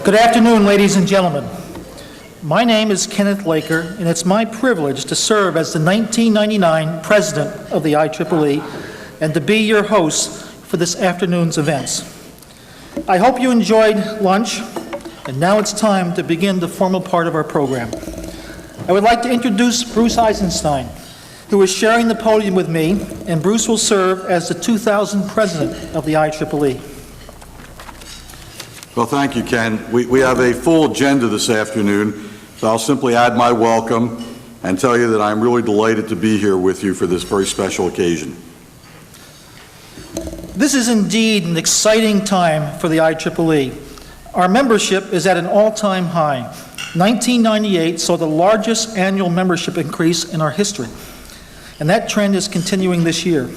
Good afternoon, ladies and gentlemen. My name is Kenneth Laker, and it's my privilege to serve as the 1999 President of the IEEE and to be your host for this afternoon's events. I hope you enjoyed lunch, and now it's time to begin the formal part of our program. I would like to introduce Bruce Eisenstein, who is sharing the podium with me, and Bruce will serve as the 2000 President of the IEEE. Well, thank you, Ken. We have a full agenda this afternoon, so I'll simply add my welcome and tell you that I'm really delighted to be here with you for this very special occasion. This is indeed an exciting time for the IEEE. Our membership is at an all-time high. 1998 saw the largest annual membership increase in our history, and that trend is continuing this year.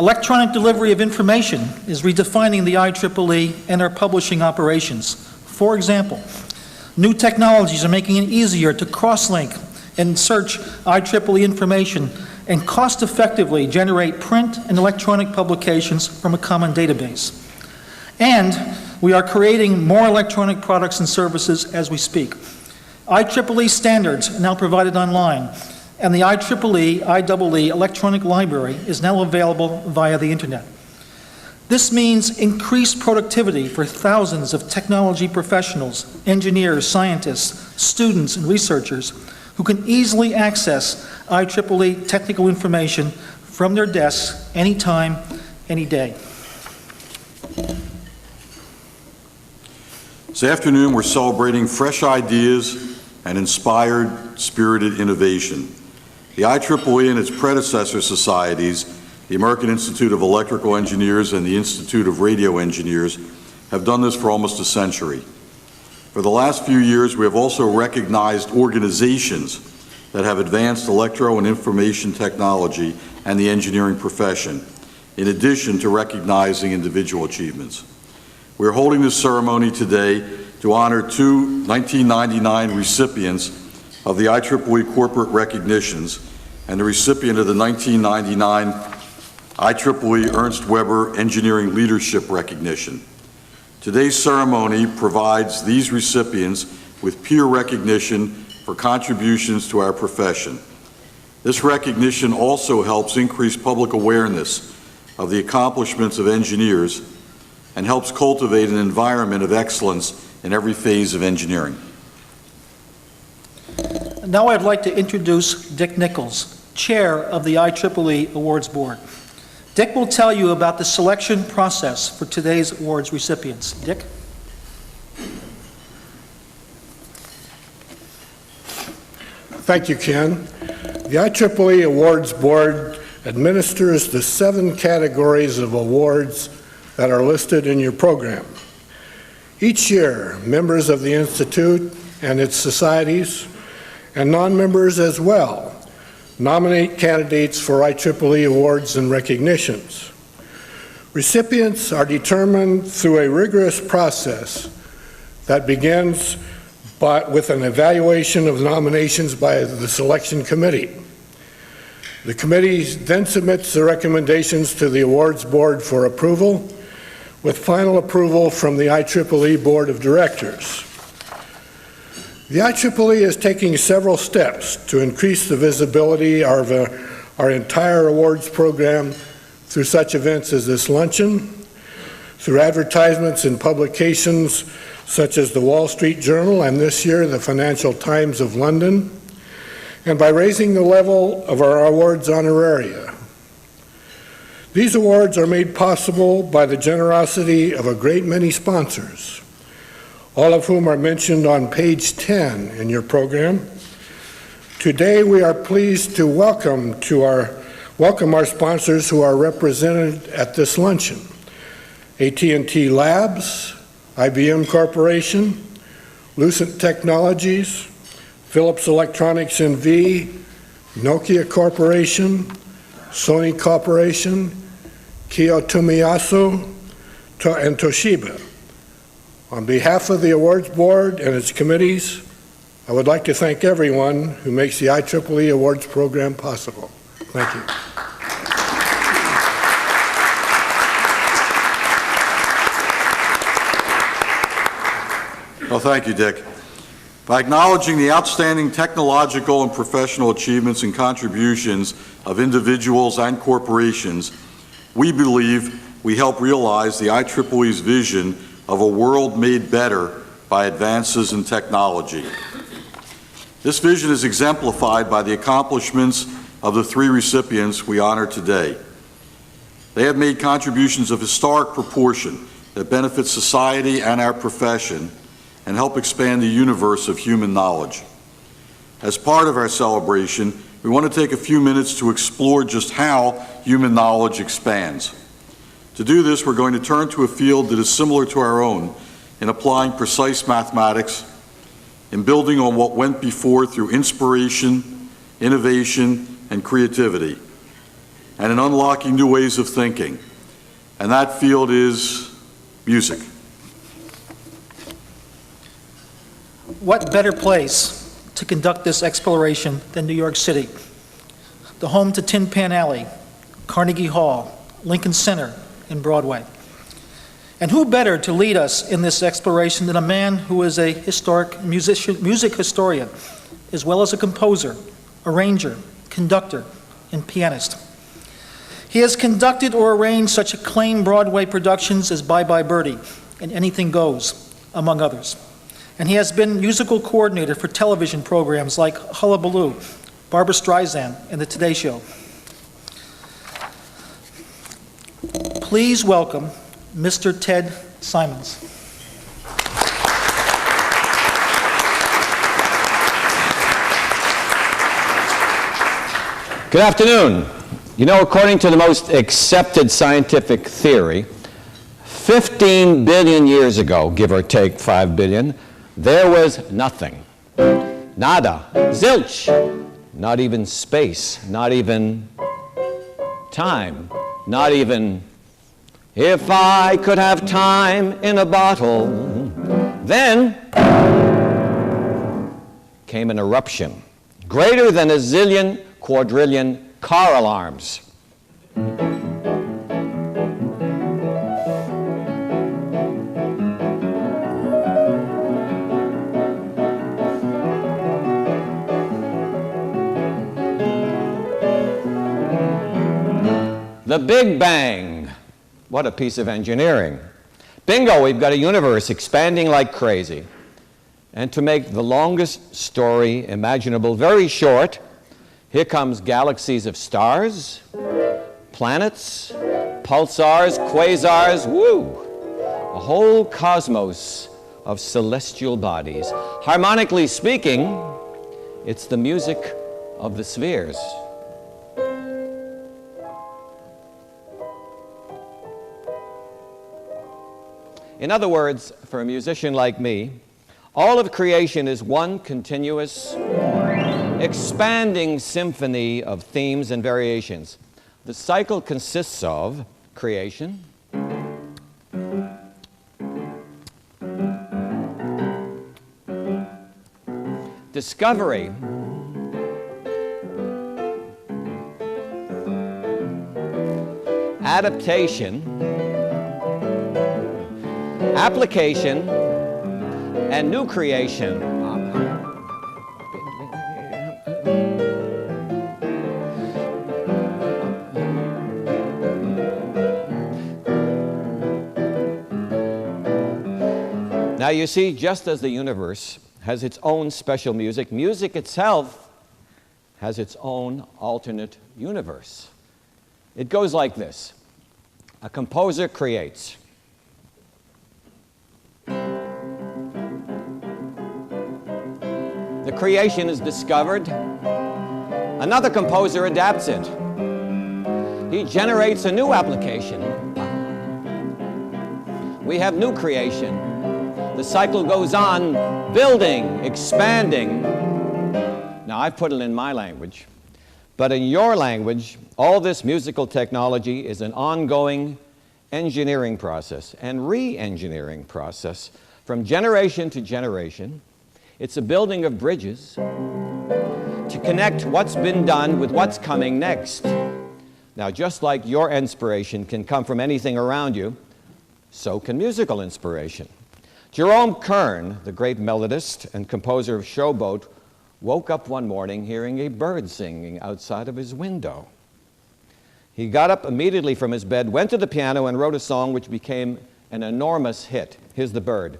Electronic delivery of information is redefining the IEEE and our publishing operations. For example, new technologies are making it easier to cross-link and search IEEE information and cost-effectively generate print and electronic publications from a common database. And we are creating more electronic products and services as we speak. IEEE standards are now provided online, and the IEEE electronic library is now available via the internet. This means increased productivity for thousands of technology professionals, engineers, scientists, students, and researchers who can easily access IEEE technical information from their desks anytime, any day. This afternoon, we're celebrating fresh ideas and inspired, spirited innovation. The IEEE and its predecessor societies, the American Institute of Electrical Engineers and the Institute of Radio Engineers, have done this for almost a century. For the last few years, we have also recognized organizations that have advanced electro and information technology and the engineering profession, in addition to recognizing individual achievements. We are holding this ceremony today to honor two 1999 recipients of the IEEE corporate recognitions and the recipient of the 1999 IEEE Ernst Engineering Leadership Recognition. Today's ceremony provides these recipients with peer recognition for contributions to our profession. This recognition also helps increase public awareness of the accomplishments of engineers and helps cultivate an environment of excellence in every phase of engineering. Now I'd like to introduce Dick Nichols, Chair of the IEEE Awards Board. Dick will tell you about the selection process for today's awards recipients. Dick? Thank you, Ken. The IEEE Awards Board administers the 7 categories of awards that are listed in your program. Each year, members of the Institute and its societies, and non-members as well, nominate candidates for IEEE awards and recognitions. Recipients are determined through a rigorous process that begins with an evaluation of nominations by the selection committee. The committee then submits the recommendations to the awards board for approval, with final approval from the IEEE Board of Directors. The IEEE is taking several steps to increase the visibility of our entire awards program through such events as this luncheon, through advertisements in publications such as the Wall Street Journal and this year the Financial Times of London, and by raising the level of our awards honoraria. These awards are made possible by the generosity of a great many sponsors, all of whom are mentioned on page 10 in your program. Today we are pleased to welcome our sponsors who are represented at this luncheon: AT&T Labs, IBM Corporation, Lucent Technologies, Philips Electronics NV, Nokia Corporation, Sony Corporation, Kiyotomiyasu, and Toshiba. On behalf of the awards board and its committees, I would like to thank everyone who makes the IEEE awards program possible. Thank you. Well, thank you, Dick. By acknowledging the outstanding technological and professional achievements and contributions of individuals and corporations, we believe we help realize the IEEE's vision of a world made better by advances in technology. This vision is exemplified by the accomplishments of the 3 recipients we honor today. They have made contributions of historic proportion that benefit society and our profession and help expand the universe of human knowledge. As part of our celebration, we want to take a few minutes to explore just how human knowledge expands. To do this, we're going to turn to a field that is similar to our own in applying precise mathematics, in building on what went before through inspiration, innovation, and creativity. and in unlocking new ways of thinking. And that field is music. What better place to conduct this exploration than New York City, the home to Tin Pan Alley, Carnegie Hall, Lincoln Center, and Broadway. And who better to lead us in this exploration than a man who is a historic music historian, as well as a composer, arranger, conductor, and pianist. He has conducted or arranged such acclaimed Broadway productions as Bye Bye Birdie and Anything Goes, among others. And he has been musical coordinator for television programs like Hullabaloo, Barbra Streisand, and The Today Show. Please welcome Mr. Ted Simons. Good afternoon. You know, according to the most accepted scientific theory, 15 billion years ago, give or take 5 billion, there was nothing. Nada. Zilch. Not even space. Not even time. Not even, if I could have time in a bottle. Then came an eruption, greater than a zillion, quadrillion car alarms. The Big Bang. What a piece of engineering. Bingo, we've got a universe expanding like crazy. And to make the longest story imaginable very short, here comes galaxies of stars, planets, pulsars, quasars, woo! A whole cosmos of celestial bodies. Harmonically speaking, it's the music of the spheres. In other words, for a musician like me, all of creation is one continuous, expanding symphony of themes and variations. The cycle consists of creation, discovery, adaptation, application, and new creation. Now you see, just as the universe has its own special music, music itself has its own alternate universe. It goes like this. A composer creates. The creation is discovered. Another composer adapts it. He generates a new application. We have new creation. The cycle goes on, building, expanding. Now, I've put it in my language, but in your language, all this musical technology is an ongoing engineering process and re-engineering process from generation to generation. It's a building of bridges to connect what's been done with what's coming next. Now, just like your inspiration can come from anything around you, so can musical inspiration. Jerome Kern, the great melodist and composer of Showboat, woke up one morning hearing a bird singing outside of his window. He got up immediately from his bed, went to the piano, and wrote a song which became an enormous hit. Here's the bird.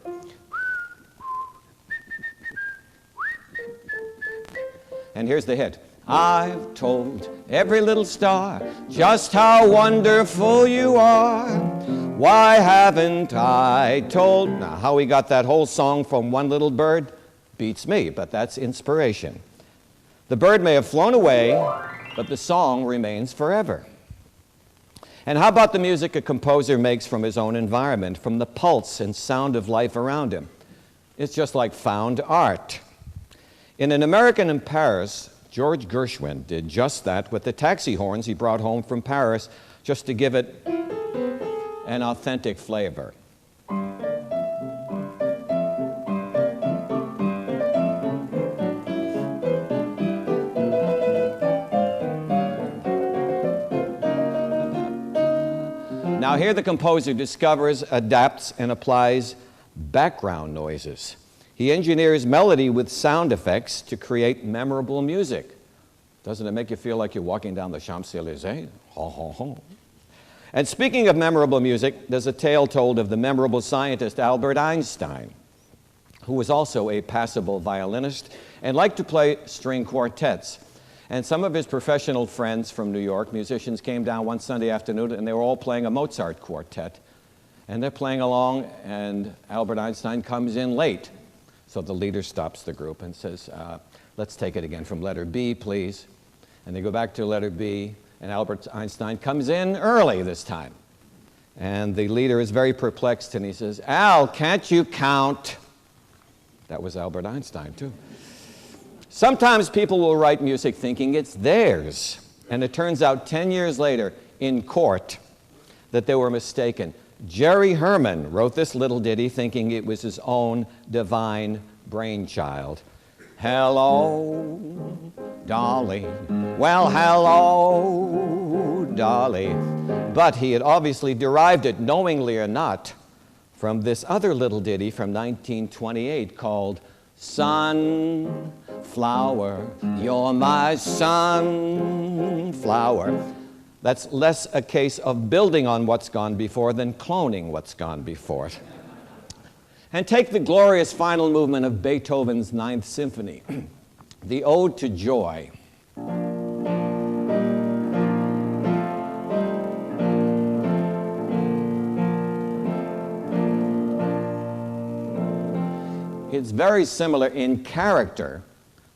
And here's the hit. I've told every little star just how wonderful you are. Why haven't I told? Now, how we got that whole song from one little bird beats me, but that's inspiration. The bird may have flown away, but the song remains forever. And how about the music a composer makes from his own environment, from the pulse and sound of life around him? It's just like found art. In An American in Paris, George Gershwin did just that with the taxi horns he brought home from Paris just to give it an authentic flavor. Now here the composer discovers, adapts, and applies background noises. He engineers melody with sound effects to create memorable music. Doesn't it make you feel like you're walking down the Champs-Élysées? Ho, ho, ho. And speaking of memorable music, there's a tale told of the memorable scientist Albert Einstein, who was also a passable violinist and liked to play string quartets. And some of his professional friends from New York, musicians, came down one Sunday afternoon and they were all playing a Mozart quartet. And they're playing along and Albert Einstein comes in late. So the leader stops the group and says, let's take it again from letter B, please. And they go back to letter B and Albert Einstein comes in early this time. And the leader is very perplexed and he says, Al, can't you count? That was Albert Einstein too. Sometimes people will write music thinking it's theirs, and it turns out 10 years later in court that they were mistaken. Jerry Herman wrote this little ditty thinking it was his own divine brainchild. Hello, Dolly. Well, hello, Dolly. But he had obviously derived it, knowingly or not, from this other little ditty from 1928 called Sunflower, you're my sunflower. That's less a case of building on what's gone before than cloning what's gone before it. And take the glorious final movement of Beethoven's Ninth Symphony, the Ode to Joy. It's very similar in character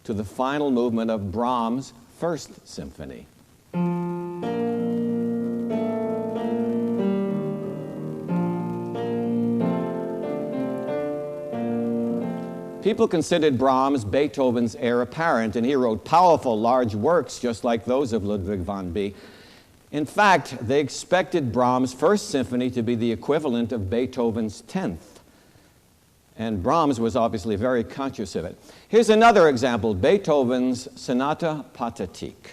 to the final movement of Brahms' First Symphony. People considered Brahms Beethoven's heir apparent, and he wrote powerful, large works just like those of Ludwig van Beek. In fact, they expected Brahms' First Symphony to be the equivalent of Beethoven's 10th. And Brahms was obviously very conscious of it. Here's another example, Beethoven's Sonata Pathétique.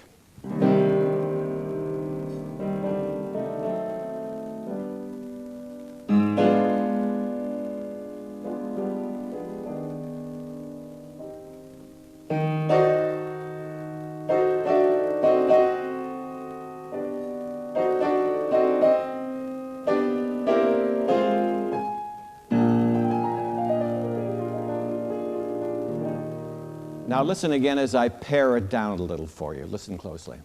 Now listen again as I pare it down a little for you. Listen closely.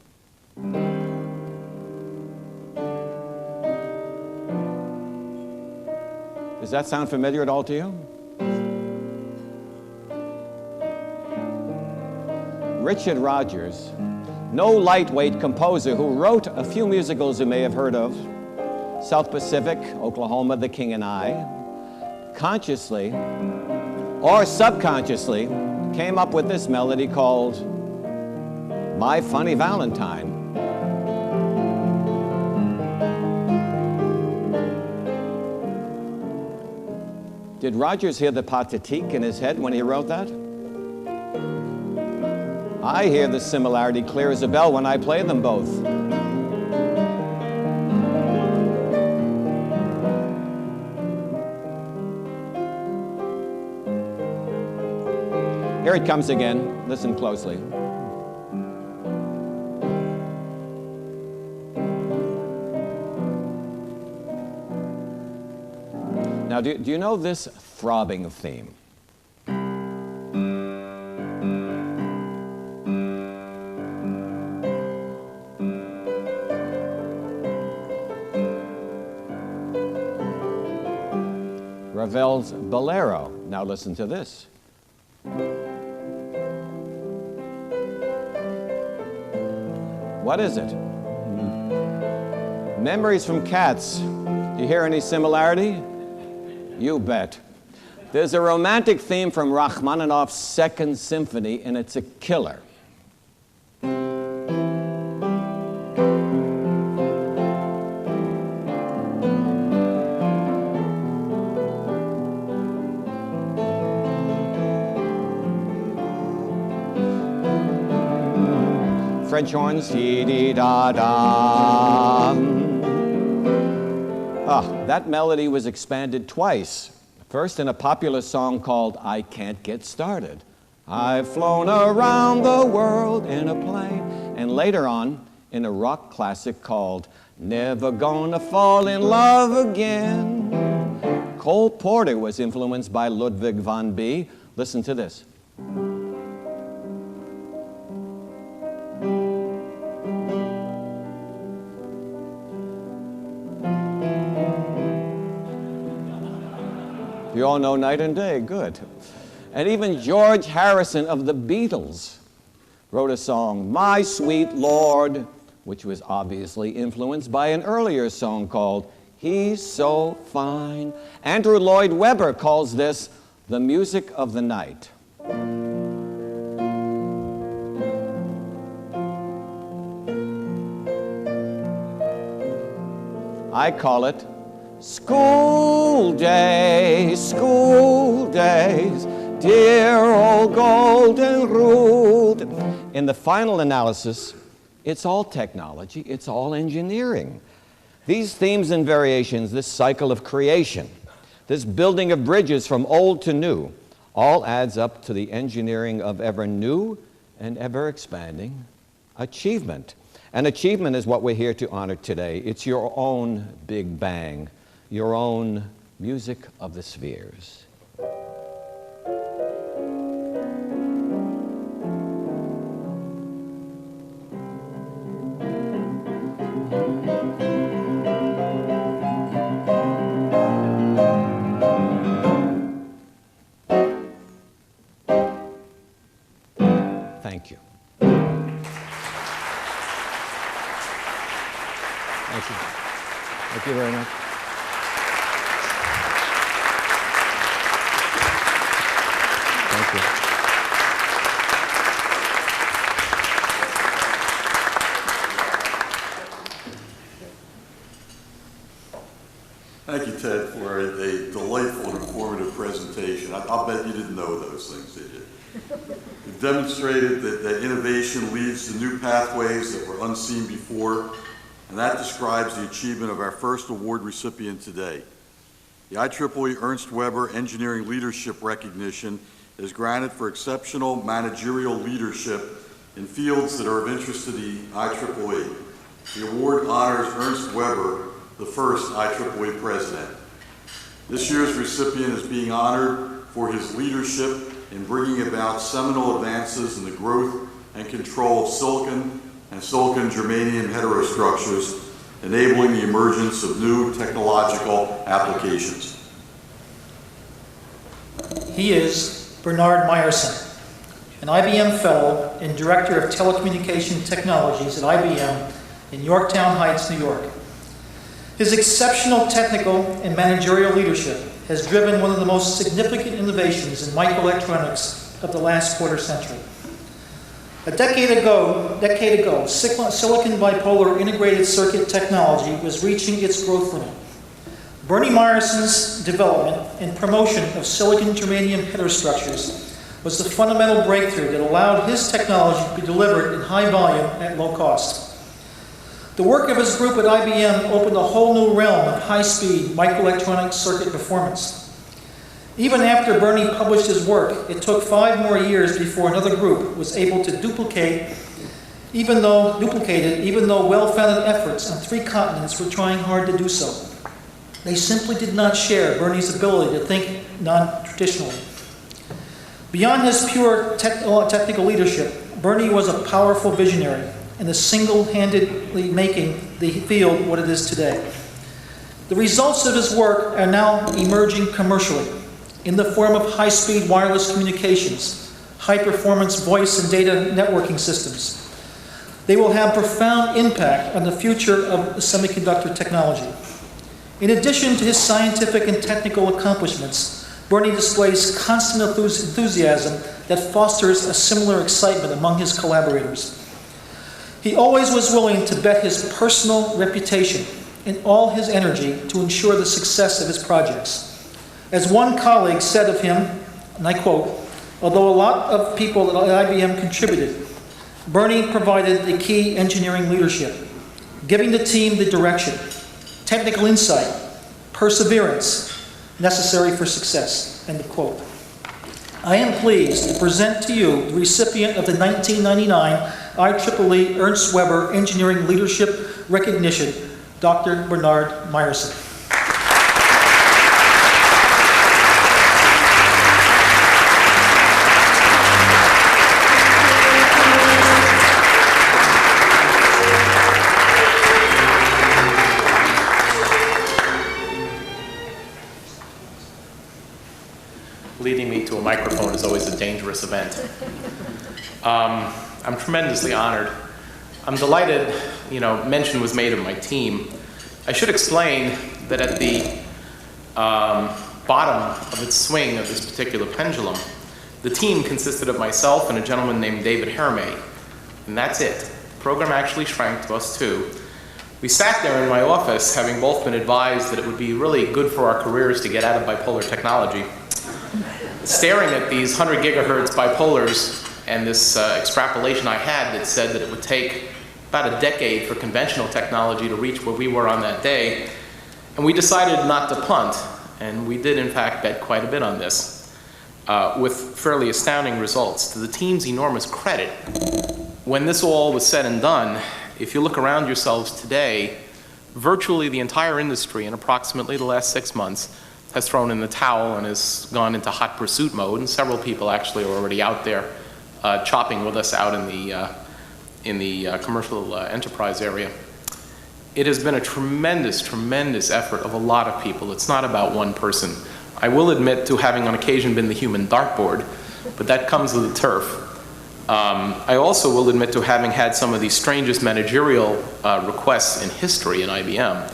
Does that sound familiar at all to you? Richard Rodgers, no lightweight composer who wrote a few musicals you may have heard of, South Pacific, Oklahoma, The King and I, consciously or subconsciously came up with this melody called My Funny Valentine. Did Rodgers hear the pathétique in his head when he wrote that? I hear the similarity clear as a bell when I play them both. Here it comes again. Listen closely. Now, do you know this throbbing theme? Ravel's Bolero. Now listen to this. What is it? Memories from Cats. Do you hear any similarity? You bet. There's a romantic theme from Rachmaninoff's Second Symphony, and it's a killer. French horns, dee-dee-da-da. That melody was expanded twice. First in a popular song called I Can't Get Started. I've flown around the world in a plane. And later on in a rock classic called Never Gonna Fall in Love Again. Cole Porter was influenced by Ludwig van Beek. Listen to this. You all know Night and Day, good. And even George Harrison of the Beatles wrote a song, My Sweet Lord, which was obviously influenced by an earlier song called He's So Fine. Andrew Lloyd Webber calls this the music of the night. I call it school days, dear old golden rule. In the final analysis, it's all technology, it's all engineering. These themes and variations, this cycle of creation, this building of bridges from old to new, all adds up to the engineering of ever new and ever expanding achievement. And achievement is what we're here to honor today. It's your own Big Bang, your own music of the spheres. Thank you. Thank you. Thank you very much. Thank you. Thank you, Ted, for a delightful and informative presentation. I'll bet you didn't know those things, did you? You've demonstrated that innovation leads to new pathways that were unseen before, and that describes the achievement of our first award recipient today. The IEEE Ernst Weber Engineering Leadership Recognition is granted for exceptional managerial leadership in fields that are of interest to the IEEE. The award honors Ernst Weber, the first IEEE president. This year's recipient is being honored for his leadership in bringing about seminal advances in the growth and control of silicon and silicon germanium heterostructures, enabling the emergence of new technological applications. He is Bernard Meyerson, an IBM Fellow and Director of Telecommunication Technologies at IBM in Yorktown Heights, New York. His exceptional technical and managerial leadership has driven one of the most significant innovations in microelectronics of the last quarter century. A decade ago, silicon bipolar integrated circuit technology was reaching its growth limit. Bernie Meyerson's development and promotion of silicon germanium heterostructures was the fundamental breakthrough that allowed his technology to be delivered in high volume at low cost. The work of his group at IBM opened a whole new realm of high-speed microelectronic circuit performance. Even after Bernie published his work, it took 5 more years before another group was able to duplicate it, even though well-founded efforts on 3 continents were trying hard to do so. They simply did not share Bernie's ability to think non-traditionally. Beyond his pure technical leadership, Bernie was a powerful visionary and is single-handedly making the field what it is today. The results of his work are now emerging commercially in the form of high-speed wireless communications, high-performance voice and data networking systems. They will have profound impact on the future of semiconductor technology. In addition to his scientific and technical accomplishments, Bernie displays constant enthusiasm that fosters a similar excitement among his collaborators. He always was willing to bet his personal reputation and all his energy to ensure the success of his projects. As one colleague said of him, and I quote, "Although a lot of people at IBM contributed, Bernie provided the key engineering leadership, giving the team the direction, technical insight, perseverance necessary for success. End of quote. I am pleased to present to you the recipient of the 1999 IEEE Ernst Weber Engineering Leadership Recognition, Dr. Bernard Meyerson. Leading me to a microphone is always a dangerous event. I'm tremendously honored. I'm delighted, mention was made of my team. I should explain that at the bottom of its swing of this particular pendulum, the team consisted of myself and a gentleman named David Hermé, and that's it. The program actually shrank to us two. We sat there in my office, having both been advised that it would be really good for our careers to get out of bipolar technology, staring at these 100 gigahertz bipolars and this extrapolation I had that said that it would take about a decade for conventional technology to reach where we were on that day. And we decided not to punt, and we did in fact bet quite a bit on this, with fairly astounding results. To the team's enormous credit, when this all was said and done, if you look around yourselves today, virtually the entire industry in approximately the last 6 months has thrown in the towel and has gone into hot pursuit mode, and several people actually are already out there chopping with us out in the commercial enterprise area. It has been a tremendous, tremendous effort of a lot of people. It's not about one person. I will admit to having on occasion been the human dartboard, but that comes with the turf. I also will admit to having had some of the strangest managerial requests in history in IBM.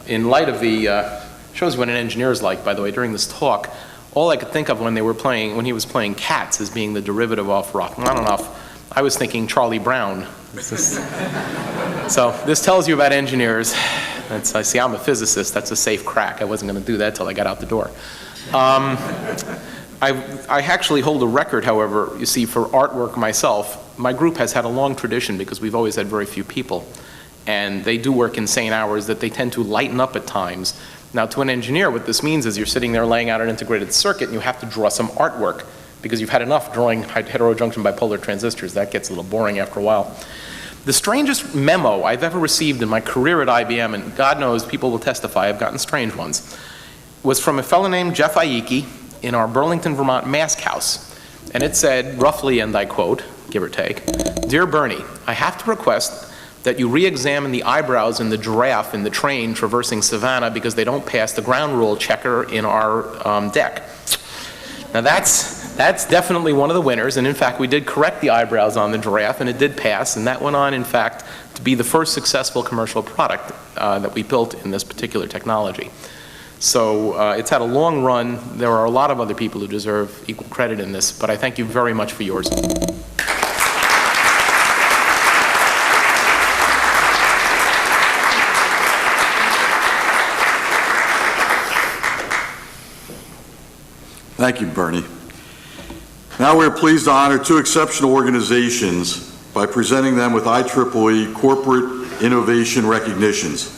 In light of the shows you what an engineer is like, by the way, during this talk, all I could think of when he was playing Cats as being the derivative off Rachmaninoff, I was thinking Charlie Brown. So this tells you about engineers. I see I'm a physicist, that's a safe crack. I wasn't going to do that till I got out the door. I actually hold a record, however, you see, for artwork myself. My group has had a long tradition because we've always had very few people. And they do work insane hours that they tend to lighten up at times. Now, to an engineer, what this means is you're sitting there laying out an integrated circuit and you have to draw some artwork because you've had enough drawing heterojunction bipolar transistors. That gets a little boring after a while. The strangest memo I've ever received in my career at IBM, and God knows people will testify, I've gotten strange ones, was from a fellow named Jeff Aieke in our Burlington, Vermont mask house. And it said, roughly, and I quote, give or take, "Dear Bernie, I have to request that you re-examine the eyebrows in the giraffe in the train traversing Savannah because they don't pass the ground rule checker in our deck." Now that's definitely one of the winners, and in fact we did correct the eyebrows on the giraffe and it did pass, and that went on in fact to be the first successful commercial product that we built in this particular technology. So it's had a long run. There are a lot of other people who deserve equal credit in this, but I thank you very much for yours. Thank you, Bernie. Now we're pleased to honor two exceptional organizations by presenting them with IEEE Corporate Innovation Recognitions.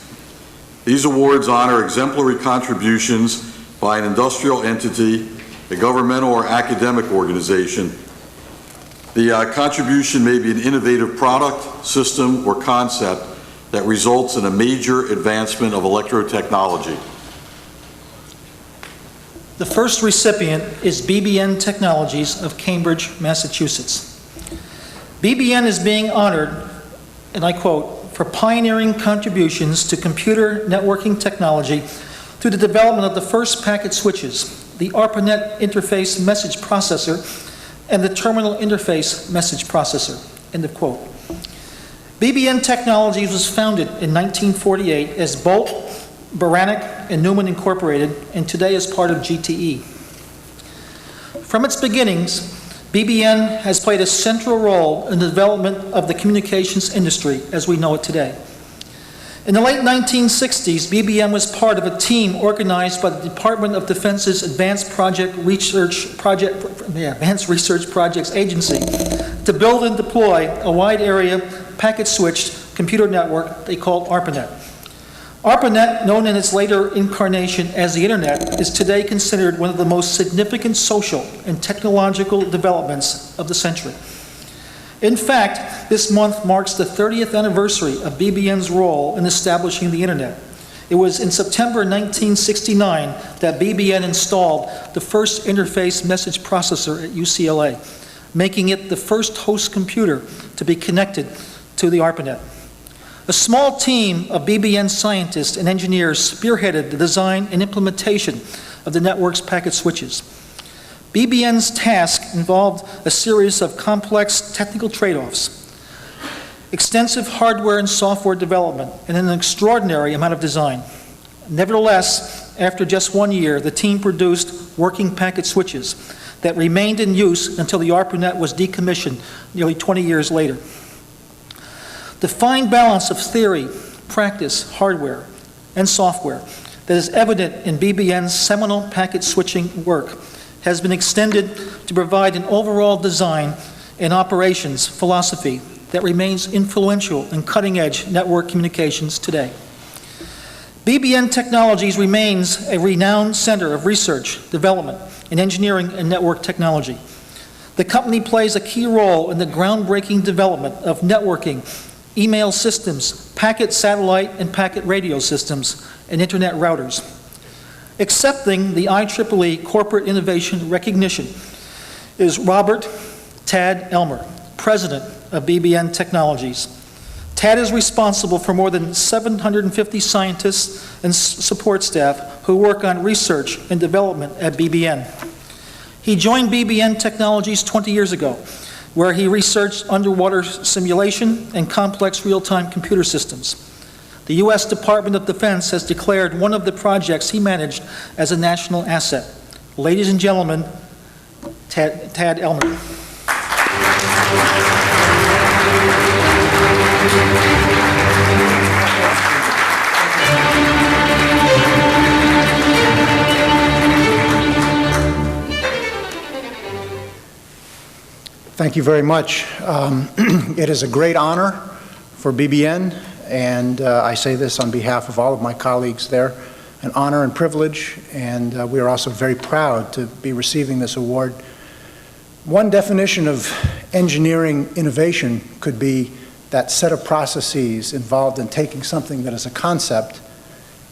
These awards honor exemplary contributions by an industrial entity, a governmental or academic organization. The contribution may be an innovative product, system, or concept that results in a major advancement of electrotechnology. The first recipient is BBN Technologies of Cambridge, Massachusetts. BBN is being honored, and I quote, "for pioneering contributions to computer networking technology through the development of the first packet switches, the ARPANET interface message processor, and the terminal interface message processor," end of quote. BBN Technologies was founded in 1948 as Bolt, Beranek, and Newman Incorporated, and today is part of GTE. From its beginnings, BBN has played a central role in the development of the communications industry as we know it today. In the late 1960s, BBN was part of a team organized by the Department of Defense's Advanced Research Projects Agency to build and deploy a wide area packet-switched computer network they called ARPANET. ARPANET, known in its later incarnation as the Internet, is today considered one of the most significant social and technological developments of the century. In fact, this month marks the 30th anniversary of BBN's role in establishing the Internet. It was in September 1969 that BBN installed the first interface message processor at UCLA, making it the first host computer to be connected to the ARPANET. A small team of BBN scientists and engineers spearheaded the design and implementation of the network's packet switches. BBN's task involved a series of complex technical trade-offs, extensive hardware and software development, and an extraordinary amount of design. Nevertheless, after just 1 year, the team produced working packet switches that remained in use until the ARPANET was decommissioned nearly 20 years later. The fine balance of theory, practice, hardware, and software that is evident in BBN's seminal packet switching work has been extended to provide an overall design and operations philosophy that remains influential in cutting-edge network communications today. BBN Technologies remains a renowned center of research, development, and engineering and network technology. The company plays a key role in the groundbreaking development of networking, email systems, packet satellite and packet radio systems, and internet routers. Accepting the IEEE Corporate Innovation Recognition is Robert Tad Elmer, President of BBN Technologies. Tad is responsible for more than 750 scientists and support staff who work on research and development at BBN. He joined BBN Technologies 20 years ago, where he researched underwater simulation and complex real-time computer systems. The U.S. Department of Defense has declared one of the projects he managed as a national asset. Ladies and gentlemen, Tad Elmer. Thank you very much. It is a great honor for BBN, and I say this on behalf of all of my colleagues there, an honor and privilege, and we are also very proud to be receiving this award. One definition of engineering innovation could be that set of processes involved in taking something that is a concept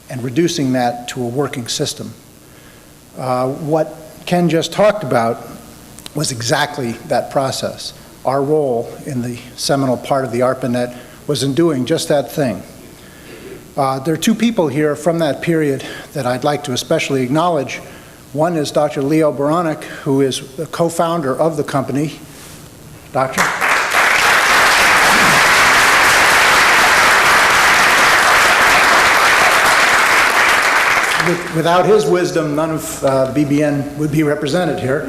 and reducing that to a working system. What Ken just talked about was exactly that process. Our role in the seminal part of the ARPANET was in doing just that thing. There are two people here from that period that I'd like to especially acknowledge. One is Dr. Leo Baranek, who is the co-founder of the company. Doctor? Without his wisdom, none of BBN would be represented here,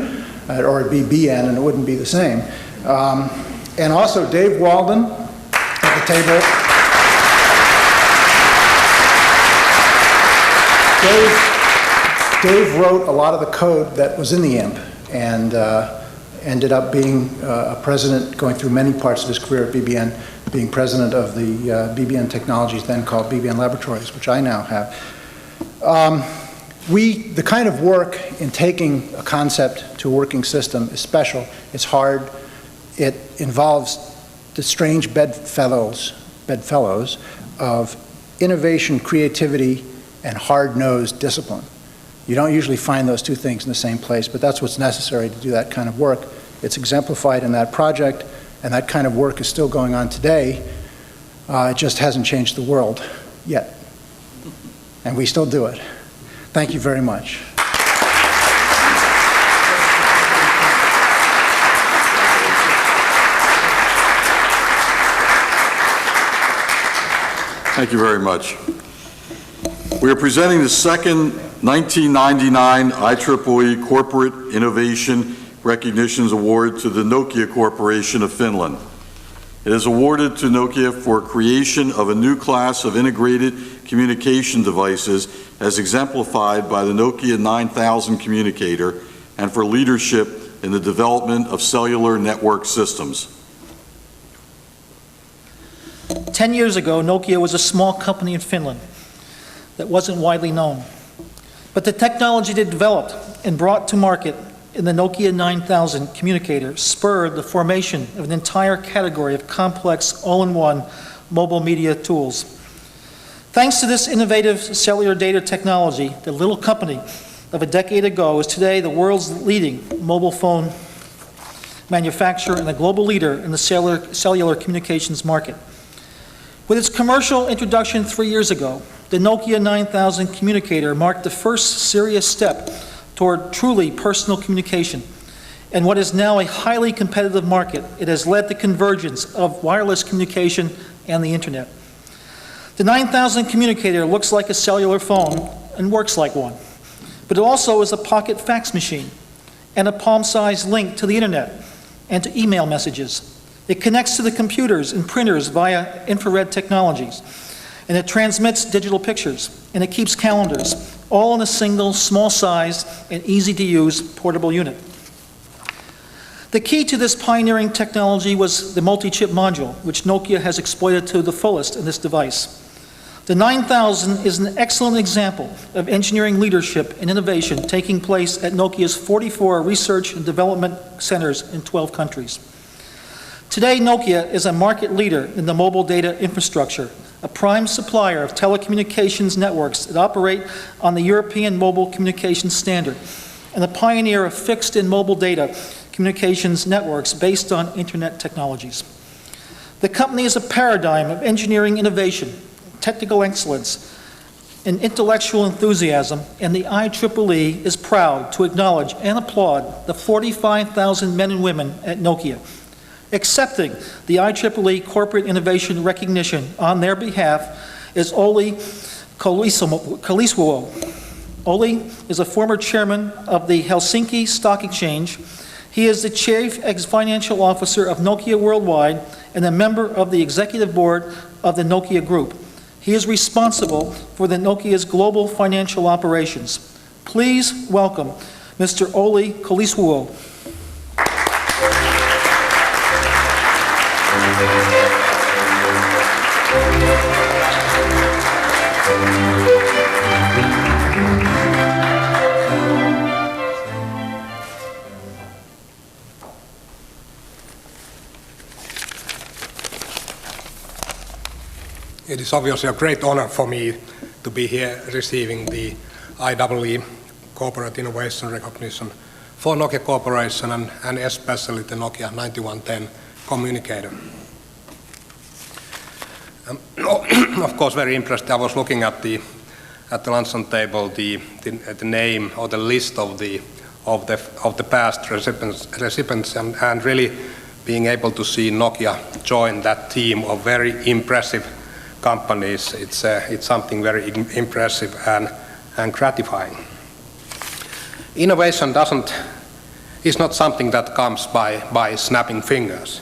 or it'd be BN and it wouldn't be the same. And also Dave Walden at the table. Dave wrote a lot of the code that was in the IMP and ended up being a president, going through many parts of his career at BBN, being president of the BBN Technologies, then called BBN Laboratories, which I now have. The kind of work in taking a concept to a working system is special. It's hard. It involves the strange bedfellows of innovation, creativity, and hard-nosed discipline. You don't usually find those two things in the same place, but that's what's necessary to do that kind of work. It's exemplified in that project, and that kind of work is still going on today. It just hasn't changed the world yet. And we still do it. Thank you very much. Thank you very much. We are presenting the second 1999 IEEE Corporate Innovation Recognitions Award to the Nokia Corporation of Finland. It is awarded to Nokia for creation of a new class of integrated communication devices as exemplified by the Nokia 9000 communicator and for leadership in the development of cellular network systems. 10 years ago, Nokia was a small company in Finland that wasn't widely known. But the technology they developed and brought to market in the Nokia 9000 communicator spurred the formation of an entire category of complex, all-in-one mobile media tools. Thanks to this innovative cellular data technology, the little company of a decade ago is today the world's leading mobile phone manufacturer and a global leader in the cellular communications market. With its commercial introduction 3 years ago, the Nokia 9000 communicator marked the first serious step toward truly personal communication. And what is now a highly competitive market, it has led to convergence of wireless communication and the internet. The 9000 communicator looks like a cellular phone and works like one, but it also is a pocket fax machine and a palm-sized link to the internet and to email messages. It connects to the computers and printers via infrared technologies, and it transmits digital pictures, and it keeps calendars, all in a single, small-sized, and easy-to-use portable unit. The key to this pioneering technology was the multi-chip module, which Nokia has exploited to the fullest in this device. The 9000 is an excellent example of engineering leadership and innovation taking place at Nokia's 44 research and development centers in 12 countries. Today, Nokia is a market leader in the mobile data infrastructure, a prime supplier of telecommunications networks that operate on the European Mobile Communications Standard, and a pioneer of fixed and mobile data communications networks based on internet technologies. The company is a paradigm of engineering innovation, technical excellence, and intellectual enthusiasm, and the IEEE is proud to acknowledge and applaud the 45,000 men and women at Nokia, accepting the IEEE Corporate Innovation Recognition on their behalf is Olli Kolisvuo. Olli is a former chairman of the Helsinki Stock Exchange. He is the chief financial officer of Nokia Worldwide and a member of the executive board of the Nokia Group. He is responsible for the Nokia's global financial operations. Please welcome Mr. Olli Kolisvuo. It is obviously a great honor for me to be here receiving the IEEE Corporate Innovation Recognition for Nokia Corporation and especially the Nokia 9110 communicator. Of course, very impressed. I was looking at the luncheon table, the name or the list of the past recipients and really being able to see Nokia join that team of very impressive companies. It's something very impressive and gratifying. Innovation is not something that comes by snapping fingers.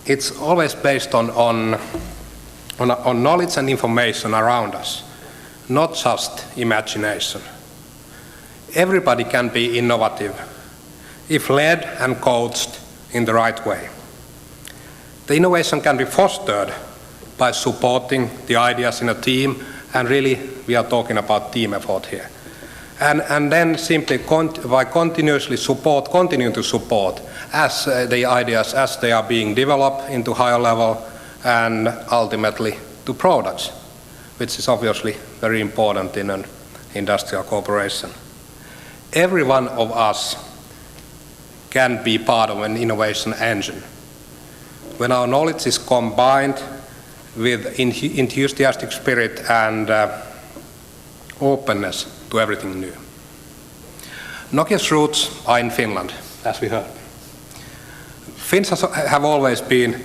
It's always based on knowledge and information around us, not just imagination. Everybody can be innovative if led and coached in the right way. The innovation can be fostered by supporting the ideas in a team, and really we are talking about team effort here. And then simply by continuing to support as the ideas as they are being developed into higher level and ultimately to products, which is obviously very important in an industrial corporation. Every one of us can be part of an innovation engine. When our knowledge is combined with enthusiastic spirit and openness to everything new. Nokia's roots are in Finland, as we heard. Finns have always been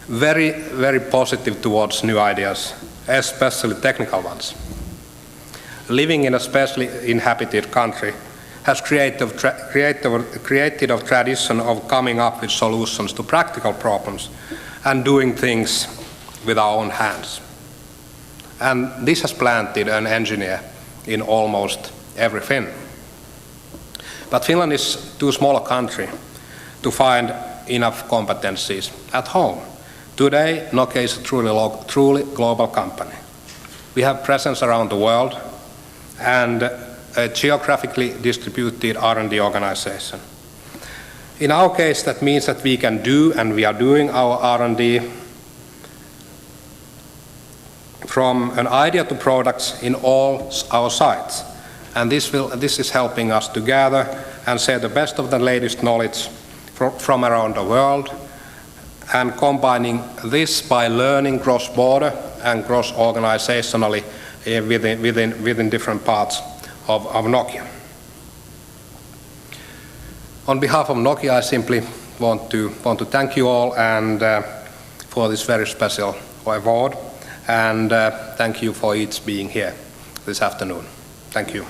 very, very positive towards new ideas, especially technical ones. Living in a sparsely inhabited country has created a tradition of coming up with solutions to practical problems and doing things with our own hands. And this has planted an engineer in almost every Finn. But Finland is too small a country to find enough competencies at home. Today, Nokia is a truly global company. We have presence around the world and a geographically distributed R&D organization. In our case, that means that we can do, and we are doing our R&D from an idea to products in all our sites. And this is helping us to gather and share the best of the latest knowledge from around the world, and combining this by learning cross-border and cross-organizationally within different parts of Nokia. On behalf of Nokia, I simply want to thank you all and for this very special award, and thank you for each being here this afternoon. Thank you.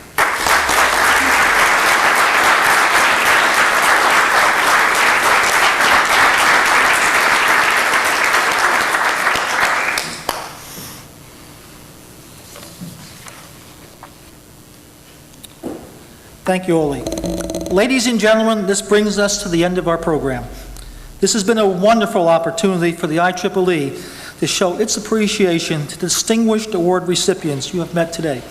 Thank you, Oli. Ladies and gentlemen, this brings us to the end of our program. This has been a wonderful opportunity for the IEEE to show its appreciation to distinguished award recipients you have met today.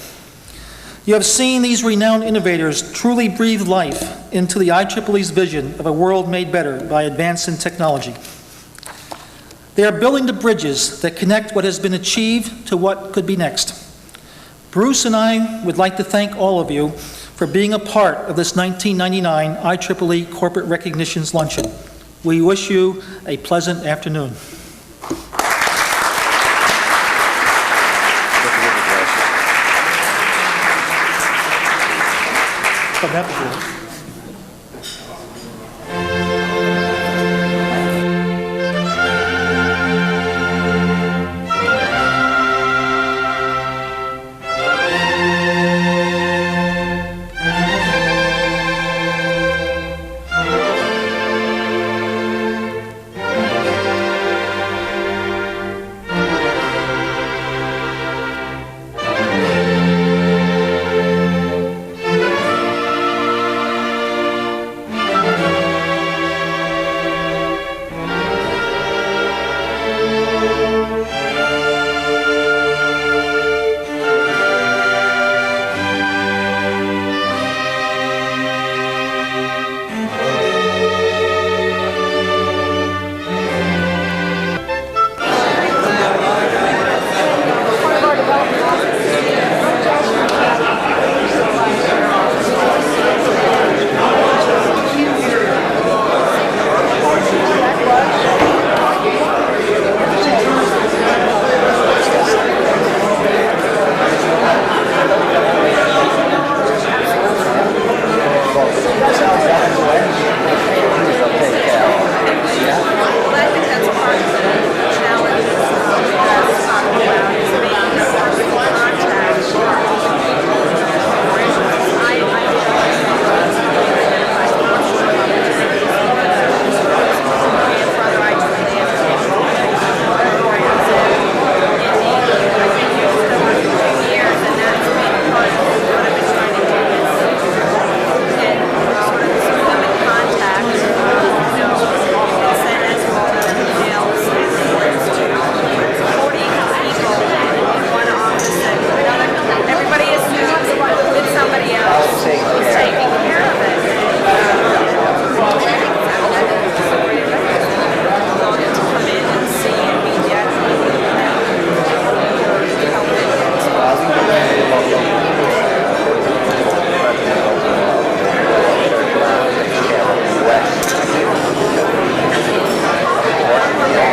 You have seen these renowned innovators truly breathe life into the IEEE's vision of a world made better by advance in technology. They are building the bridges that connect what has been achieved to what could be next. Bruce and I would like to thank all of you for being a part of this 1999 IEEE Corporate Recognitions Luncheon. We wish you a pleasant afternoon. From that before.